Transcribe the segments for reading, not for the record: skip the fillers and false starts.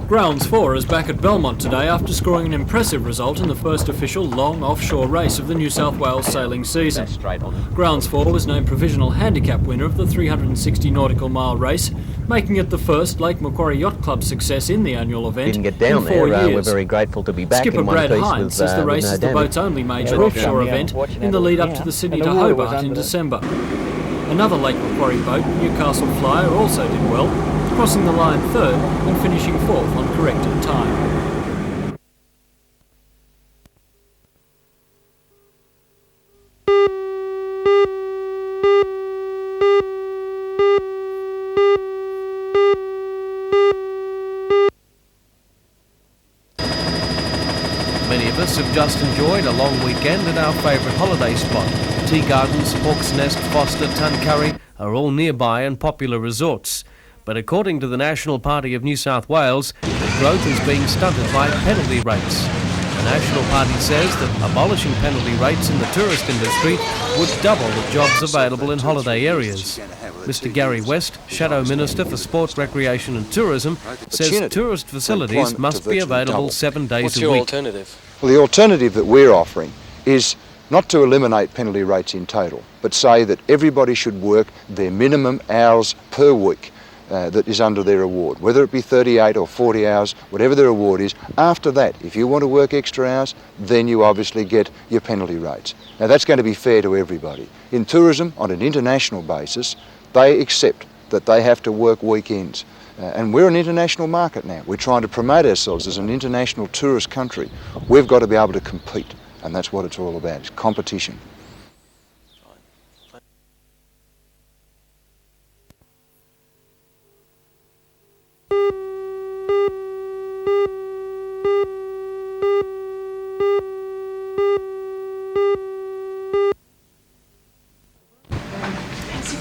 Grounds 4 is back at Belmont today after scoring an impressive result in the first official long offshore race of the New South Wales sailing season. Grounds 4 was named provisional handicap winner of the 360 nautical mile race, making it the first Lake Macquarie Yacht Club success in the annual event Didn't get down in 4 there. years. We're very grateful to be back Skipper in one Brad piece Hines with, says the race with no is the damage. boat's only major offshore event in the lead up to the Sydney to Hobart in December. Another Lake Macquarie boat, Newcastle Flyer, also did well, crossing the line third and finishing fourth on corrected time. Many of us have just enjoyed a long weekend at our favourite holiday spot. Tea Gardens, Hawk's Nest, Foster, Tuncurry are all nearby and popular resorts. But according to the National Party of New South Wales, the growth is being stunted by penalty rates. The National Party says that abolishing penalty rates in the tourist industry would double the jobs available in holiday areas. Mr Gary West, Shadow Minister for Sport, Recreation and Tourism, says tourist facilities must be available 7 days a week. What's your alternative? Well, the alternative that we're offering is not to eliminate penalty rates in total, but say that everybody should work their minimum hours per week that is under their award, whether it be 38 or 40 hours, whatever their award is. After that, if you want to work extra hours, then you obviously get your penalty rates. Now that's going to be fair to everybody. In tourism, on an international basis, they accept that they have to work weekends. And we're an international market now. We're trying to promote ourselves as an international tourist country. We've got to be able to compete, and that's what it's all about, it's competition.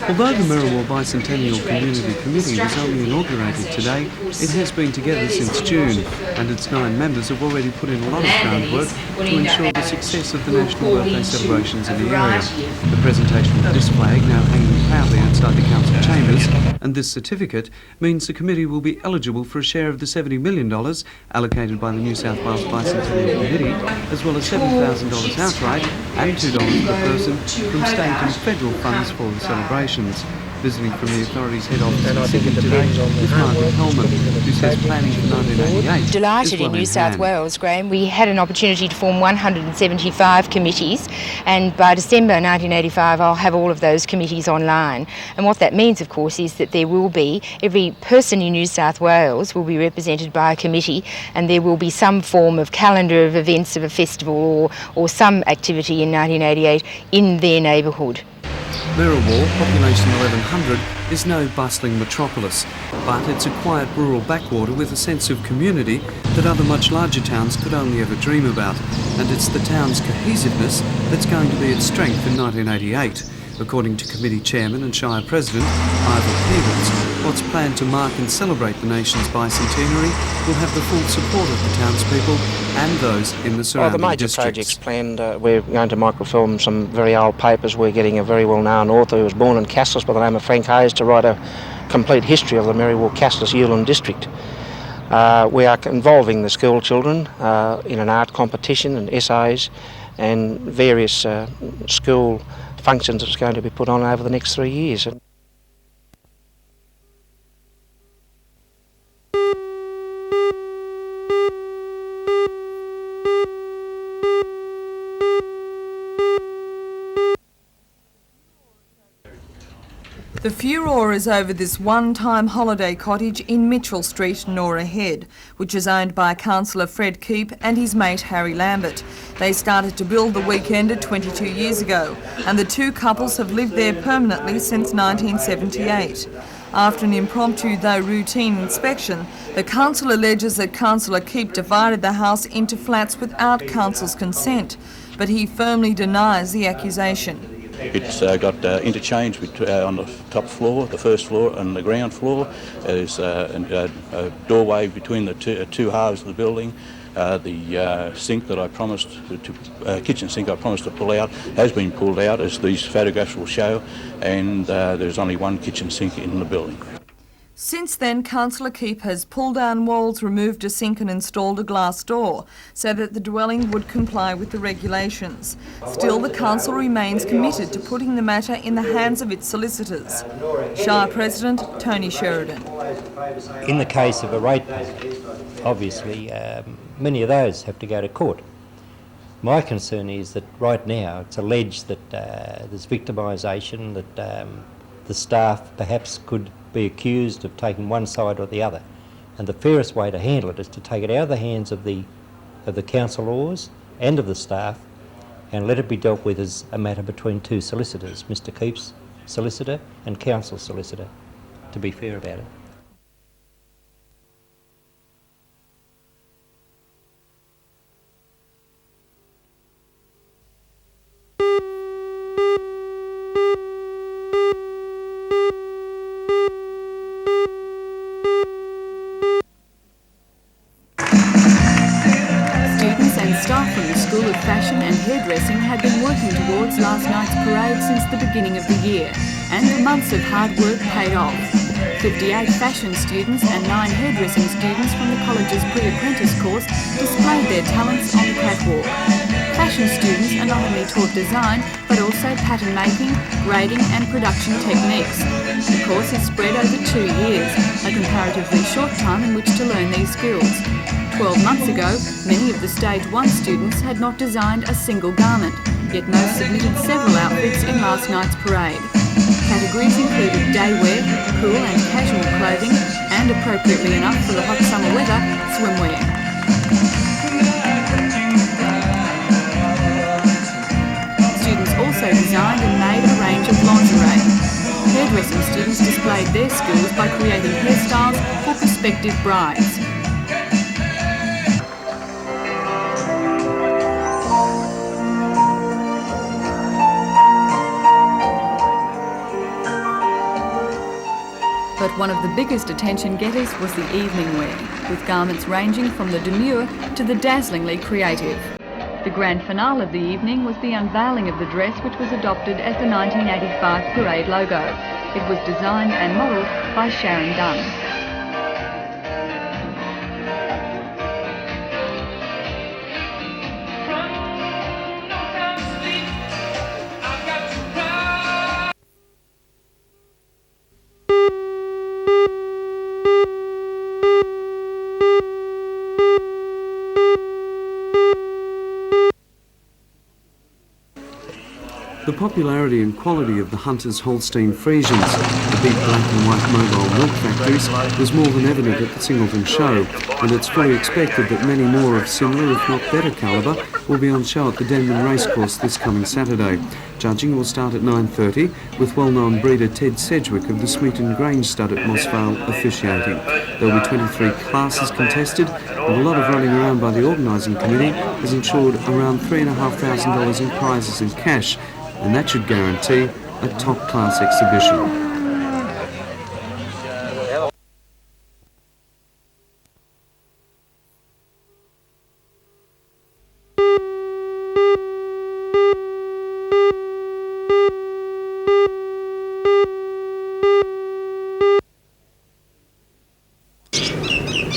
Although the Merriwa Bicentennial Community Committee was only inaugurated today, it has been together since June, and its 9 members have already put in a lot of groundwork to ensure the success of the National Birthday celebrations in the area. The presentation of this flag, now hanging proudly outside the Council chambers, and this certificate means the committee will be eligible for a share of the $70 million allocated by the New South Wales Bicentennial Committee, as well as $7,000 outright and $2 per person from state and federal funds for the celebrations. Visiting from the authority's head office in Sydney today is Margaret Coleman, who says planning for 1988 Delighted in New South Wales, Graham. We had an opportunity to form 175 committees, and by December 1985 I'll have all of those committees online. And what that means, of course, is that there will be, every person in New South Wales will be represented by a committee, and there will be some form of calendar of events of a festival or some activity in 1988 in their neighbourhood. Merriwa, population 1100, is no bustling metropolis, but it's a quiet rural backwater with a sense of community that other much larger towns could only ever dream about. And it's the town's cohesiveness that's going to be its strength in 1988. According to Committee Chairman and Shire President Ivor Peebles, what's planned to mark and celebrate the nation's bicentenary will have the full support of the townspeople and those in the surrounding districts. The major projects planned, we're going to microfilm some very old papers. We're getting a very well-known author who was born in Cassilis by the name of Frank Hayes to write a complete history of the Merriwa Cassilis Ulan district. We are involving the school children in an art competition and essays and various school functions that's going to be put on over the next 3 years. The furore is over this one-time holiday cottage in Mitchell Street, Nora Head, which is owned by Councillor Fred Keep and his mate Harry Lambert. They started to build the weekender 22 years ago, and the two couples have lived there permanently since 1978. After an impromptu though routine inspection, the council alleges that Councillor Keep divided the house into flats without council's consent, but he firmly denies the accusation. It's got interchange on the top floor, the first floor and the ground floor. There's a doorway between the two halves of the building. The sink that I promised kitchen sink I promised to pull out has been pulled out, as these photographs will show, and there's only one kitchen sink in the building. Since then, Councillor Keep has pulled down walls, removed a sink and installed a glass door so that the dwelling would comply with the regulations. Still, the council remains committed to putting the matter in the hands of its solicitors. Shire President Tony Sheridan. In the case of a rate payment, obviously many of those have to go to court. My concern is that right now it's alleged that there's victimisation, that the staff perhaps could be accused of taking one side or the other, and the fairest way to handle it is to take it out of the hands of the council laws and of the staff and let it be dealt with as a matter between two solicitors, Mr Keep's solicitor and council solicitor, to be fair about it. Staff from the School of Fashion and Hairdressing had been working towards last night's parade since the beginning of the year, and the months of hard work paid off. 58 fashion students and 9 hairdressing students from the college's pre-apprentice course displayed their talents on the catwalk. Fashion students are not only taught design, but also pattern making, grading and production techniques. The course is spread over 2 years, a comparatively short time in which to learn these skills. 12 months ago, many of the Stage 1 students had not designed a single garment, yet most submitted several outfits in last night's parade. Categories included daywear, cool and casual clothing, and appropriately enough for the hot summer weather, swimwear. Students also designed and made a range of lingerie. Hairdressing students displayed their skills by creating hairstyles for prospective brides. But one of the biggest attention getters was the evening wear, with garments ranging from the demure to the dazzlingly creative. The grand finale of the evening was the unveiling of the dress, which was adopted as the 1985 parade logo. It was designed and modelled by Sharon Dunn. The popularity and quality of the Hunter's Holstein Friesians, the big black and white mobile milk factories, was more than evident at the Singleton show, and it's fully expected that many more of similar, if not better calibre, will be on show at the Denman Racecourse this coming Saturday. Judging will start at 9:30, with well-known breeder Ted Sedgwick of the Smeaton Grange stud at Moss Vale officiating. There will be 23 classes contested, and a lot of running around by the organising committee has ensured around $3,500 in prizes and cash, and that should guarantee a top-class exhibition.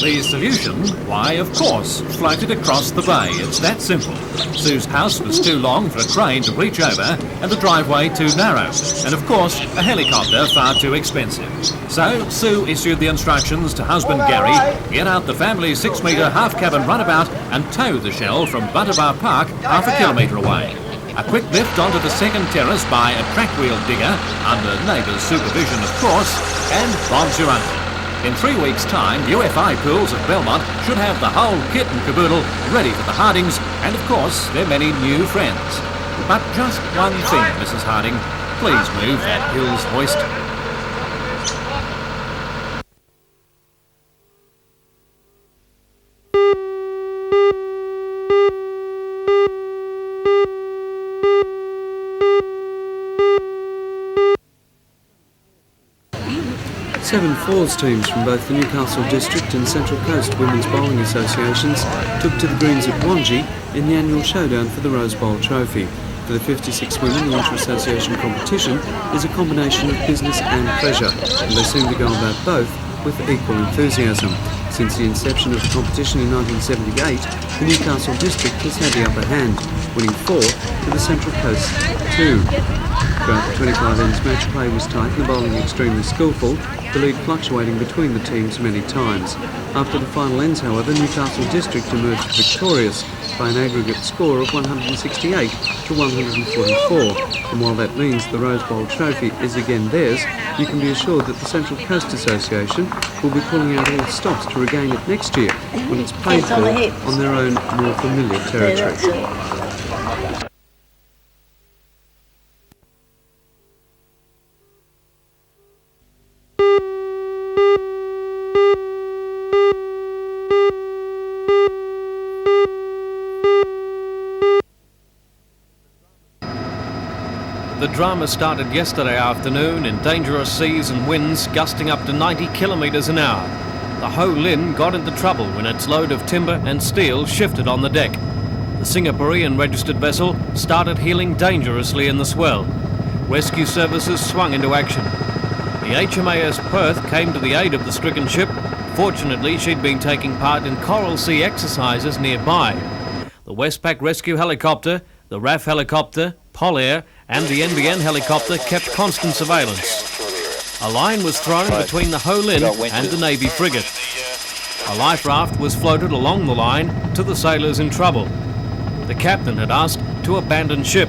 The solution? Why, of course, floated across the bay. It's that simple. Sue's house was too long for a crane to reach over and the driveway too narrow. And of course, a helicopter far too expensive. So Sue issued the instructions to husband Gary, get out the family's 6-metre half-cabin runabout and tow the shell from Buntabar Park half a kilometre away. A quick lift onto the second terrace by a track-wheel digger, under neighbours' supervision of course, and bombs you under. In 3 weeks' time, UFI Pools at Belmont should have the whole kit and caboodle ready for the Hardings and, of course, their many new friends. But just one thing, Mrs. Harding. Please move that Hills hoist. Seven Falls teams from both the Newcastle District and Central Coast Women's Bowling Associations took to the greens at Wangi in the annual showdown for the Rose Bowl Trophy. For the 56 women, the inter-association competition is a combination of business and pleasure, and they seem to go about both with equal enthusiasm. Since the inception of the competition in 1978, the Newcastle district has had the upper hand, winning 4 to the Central Coast 2. Throughout the 25 ends, match play was tight and the bowling extremely skillful, the lead fluctuating between the teams many times. After the final ends, however, Newcastle district emerged victorious by an aggregate score of 168 to 144. And while that means the Rose Bowl trophy is again theirs, you can be assured that the Central Coast Association will be pulling out all stops to regain it next year when it's paid for on their own more familiar territory. The drama started yesterday afternoon in dangerous seas and winds gusting up to 90 kilometres an hour. The Ho Lin got into trouble when its load of timber and steel shifted on the deck. The Singaporean registered vessel started heeling dangerously in the swell. Rescue services swung into action. The HMAS Perth came to the aid of the stricken ship. Fortunately, she'd been taking part in Coral Sea exercises nearby. The Westpac rescue helicopter, the RAF helicopter, Polair and the NBN helicopter kept constant surveillance. A line was thrown between the Ho Lin and the Navy frigate. A life raft was floated along the line to the sailors in trouble. The captain had asked to abandon ship.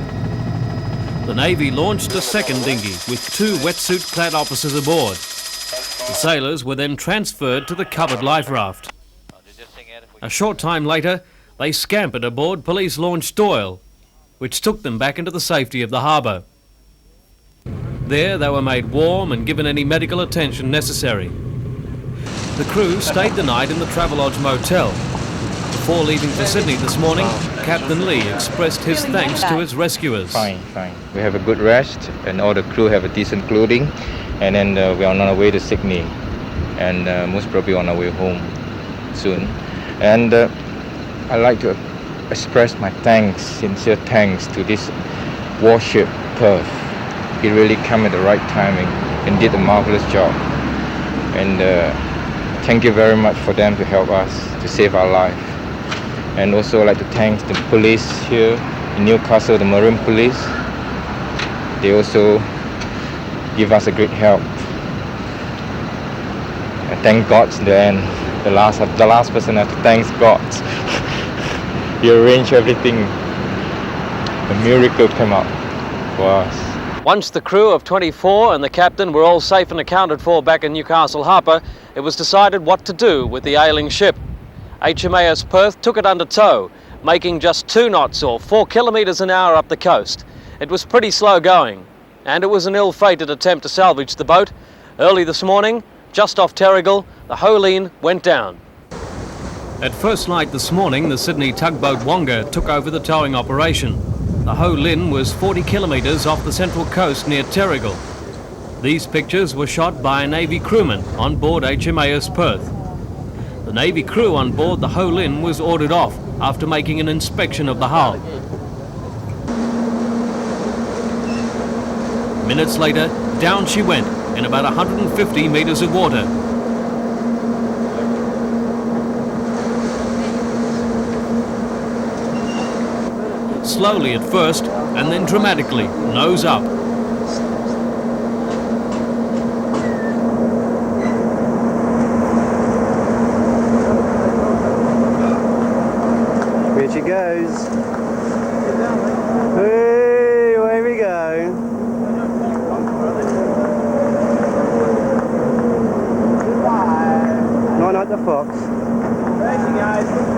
The Navy launched a second dinghy with 2 wetsuit-clad officers aboard. The sailors were then transferred to the covered life raft. A short time later, they scampered aboard police-launched Doyle, which took them back into the safety of the harbour. There they were made warm and given any medical attention necessary. The crew stayed the night in the Travelodge Motel. Before leaving for Sydney this morning, Captain Lee expressed his thanks to his rescuers. Fine. We have a good rest and all the crew have a decent clothing, and then we are on our way to Sydney and most probably on our way home soon. And I'd like to express my thanks, sincere thanks to this warship Perth. It really came at the right timing and did a marvelous job. And thank you very much for them to help us to save our life. And also I'd like to thank the police here in Newcastle, the Marine Police. They also give us a great help. And thank God in the end, the last person I have to thank God. He arranged everything. A miracle came out for us. Once the crew of 24 and the captain were all safe and accounted for back in Newcastle Harbour, it was decided what to do with the ailing ship. HMAS Perth took it under tow, making just 2 knots or 4 kilometres an hour up the coast. It was pretty slow going, and it was an ill-fated attempt to salvage the boat. Early this morning, just off Terrigal, the Ho Lin went down. At first light this morning, the Sydney tugboat Wonga took over the towing operation. The Ho Lin was 40 kilometres off the central coast near Terrigal. These pictures were shot by a Navy crewman on board HMAS Perth. The Navy crew on board the Ho Lin was ordered off after making an inspection of the hull. Minutes later, down she went in about 150 metres of water. Slowly at first, and then dramatically, nose up. Here she goes. Hey, away we go. Not like the fox. There she goes.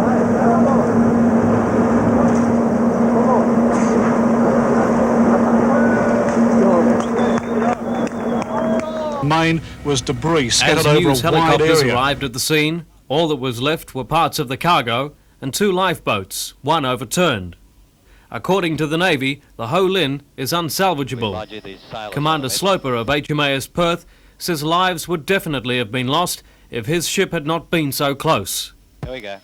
Main was debris scattered As over news a wide helicopters area. arrived at the scene, all that was left were parts of the cargo and 2 lifeboats, one overturned. According to the Navy, the Ho Lin is unsalvageable. Commander Sloper of HMAS Perth says lives would definitely have been lost if his ship had not been so close. Here we go.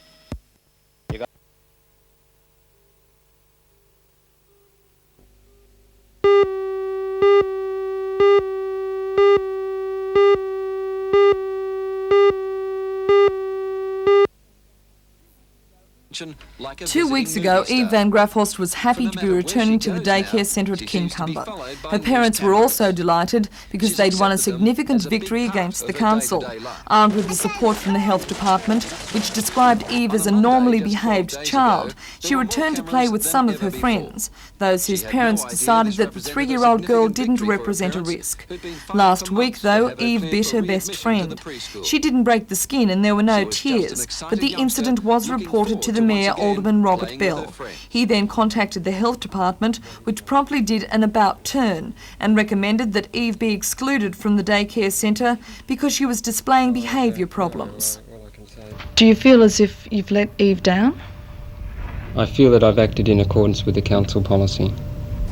2 weeks ago, Eve van Grafhorst was happy to be returning to the daycare centre at Kincumber. Her parents were also delighted because they'd won a significant victory against the council. Armed with the support from the health department, which described Eve as a normally behaved child, she returned to play with some of her friends, those whose parents decided that the 3-year-old girl didn't represent a risk. Last week, though, Eve bit her best friend. She didn't break the skin and there were no tears, but the incident was reported to the Mayor, Alderman Robert Bell. He then contacted the health department, which promptly did an about-turn and recommended that Eve be excluded from the daycare centre because she was displaying behaviour problems. Do you feel as if you've let Eve down? I feel that I've acted in accordance with the council policy.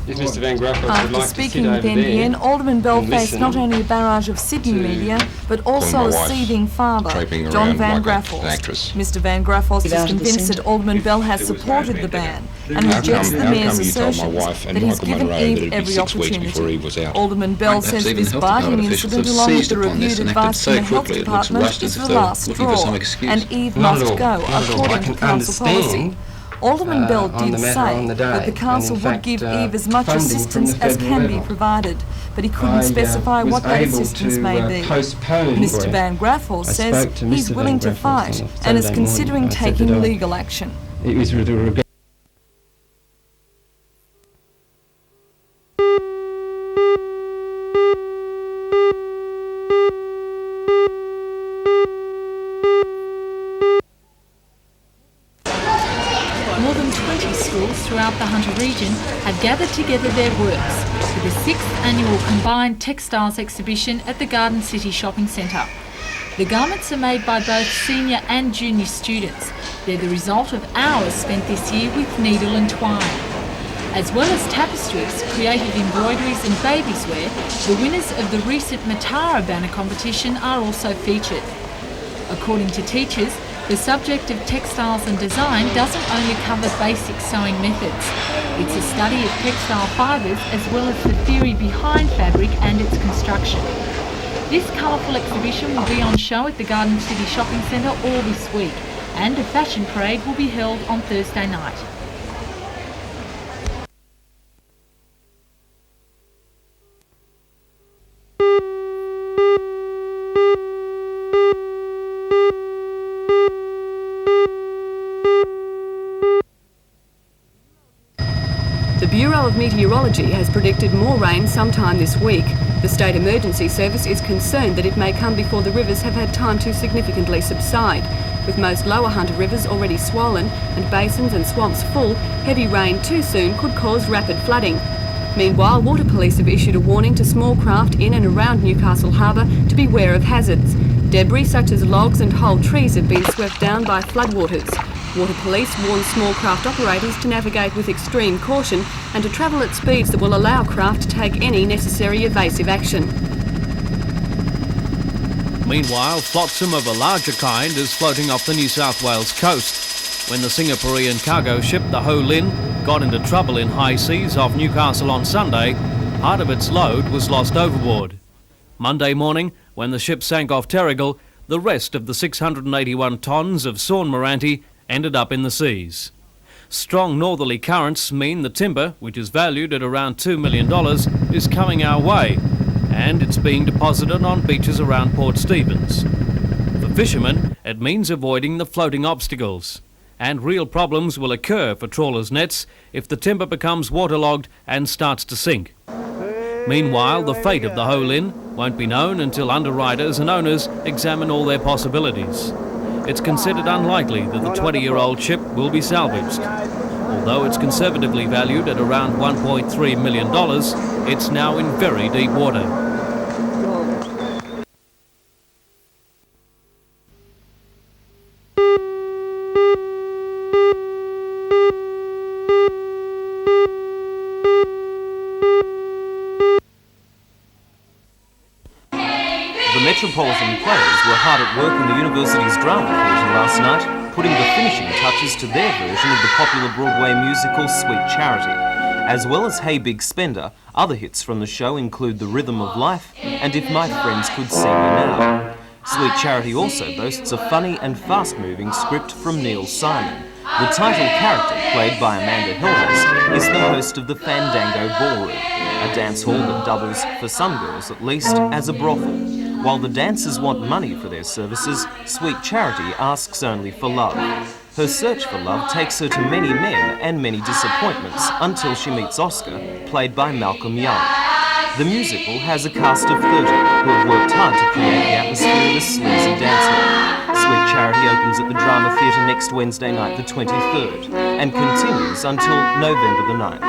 If Mr Van Grafhorst would After like to speaking sit with over NBN, there Alderman Bell and faced listen not only a barrage of Sydney media, but also a seething father, John Van Grafhorst. Mr Van Grafhorst is convinced that Alderman Bell has supported the ban and rejects the Mayor's assertions that he's given Eve every opportunity. Alderman Bell says this biting incident, along with the reviewed advice from the health department, is the last straw, and Eve must go, according to council policy. Alderman Bell did say that the council would give Eve as much assistance as can be provided, but he couldn't specify what that assistance may be. Mr Van Grafhorst says he's willing to fight and is considering taking legal action. It was with regret. More than 20 schools throughout the Hunter region have gathered together their works for the 6th annual Combined Textiles exhibition at the Garden City Shopping Centre. The garments are made by both senior and junior students. They're the result of hours spent this year with needle and twine. As well as tapestries, creative embroideries and babies wear, the winners of the recent Matara banner competition are also featured. According to teachers, the subject of textiles and design doesn't only cover basic sewing methods. It's a study of textile fibres as well as the theory behind fabric and its construction. This colourful exhibition will be on show at the Garden City Shopping Centre all this week, and a fashion parade will be held on Thursday night. The Bureau of Meteorology has predicted more rain sometime this week. The State Emergency Service is concerned that it may come before the rivers have had time to significantly subside. With most lower Hunter rivers already swollen and basins and swamps full, heavy rain too soon could cause rapid flooding. Meanwhile, Water Police have issued a warning to small craft in and around Newcastle Harbour to beware of hazards. Debris such as logs and whole trees have been swept down by floodwaters. Water Police warn small craft operators to navigate with extreme caution and to travel at speeds that will allow craft to take any necessary evasive action. Meanwhile, flotsam of a larger kind is floating off the New South Wales coast. When the Singaporean cargo ship, the Ho Lin, got into trouble in high seas off Newcastle on Sunday, part of its load was lost overboard. Monday morning, when the ship sank off Terrigal, the rest of the 681 tonnes of sawn Moranti ended up in the seas. Strong northerly currents mean the timber, which is valued at around $2 million, is coming our way, and it's being deposited on beaches around Port Stephens. For fishermen, it means avoiding the floating obstacles, and real problems will occur for trawlers' nets if the timber becomes waterlogged and starts to sink. Meanwhile, the fate of the Ho Lin won't be known until underwriters and owners examine all their possibilities. It's considered unlikely that the 20-year-old ship will be salvaged. Although it's conservatively valued at around $1.3 million, it's now in very deep water. The Metropolitan players were hard at work in the university's drama theatre last night, putting the finishing touches to their version of the popular Broadway musical Sweet Charity. As well as Hey Big Spender, other hits from the show include The Rhythm of Life and If My Friends Could See Me Now. Sweet Charity also boasts a funny and fast-moving script from Neil Simon. The title character, played by Amanda Helms, is the host of the Fandango Ballroom, a dance hall that doubles, for some girls at least, as a brothel. While the dancers want money for their services, Sweet Charity asks only for love. Her search for love takes her to many men and many disappointments until she meets Oscar, played by Malcolm Young. The musical has a cast of 30 who have worked hard to create the atmosphere of a sleazy dance hall. Sweet Charity opens at the Drama Theatre next Wednesday night, the 23rd, and continues until November the 9th.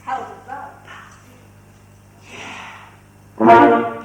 How was it?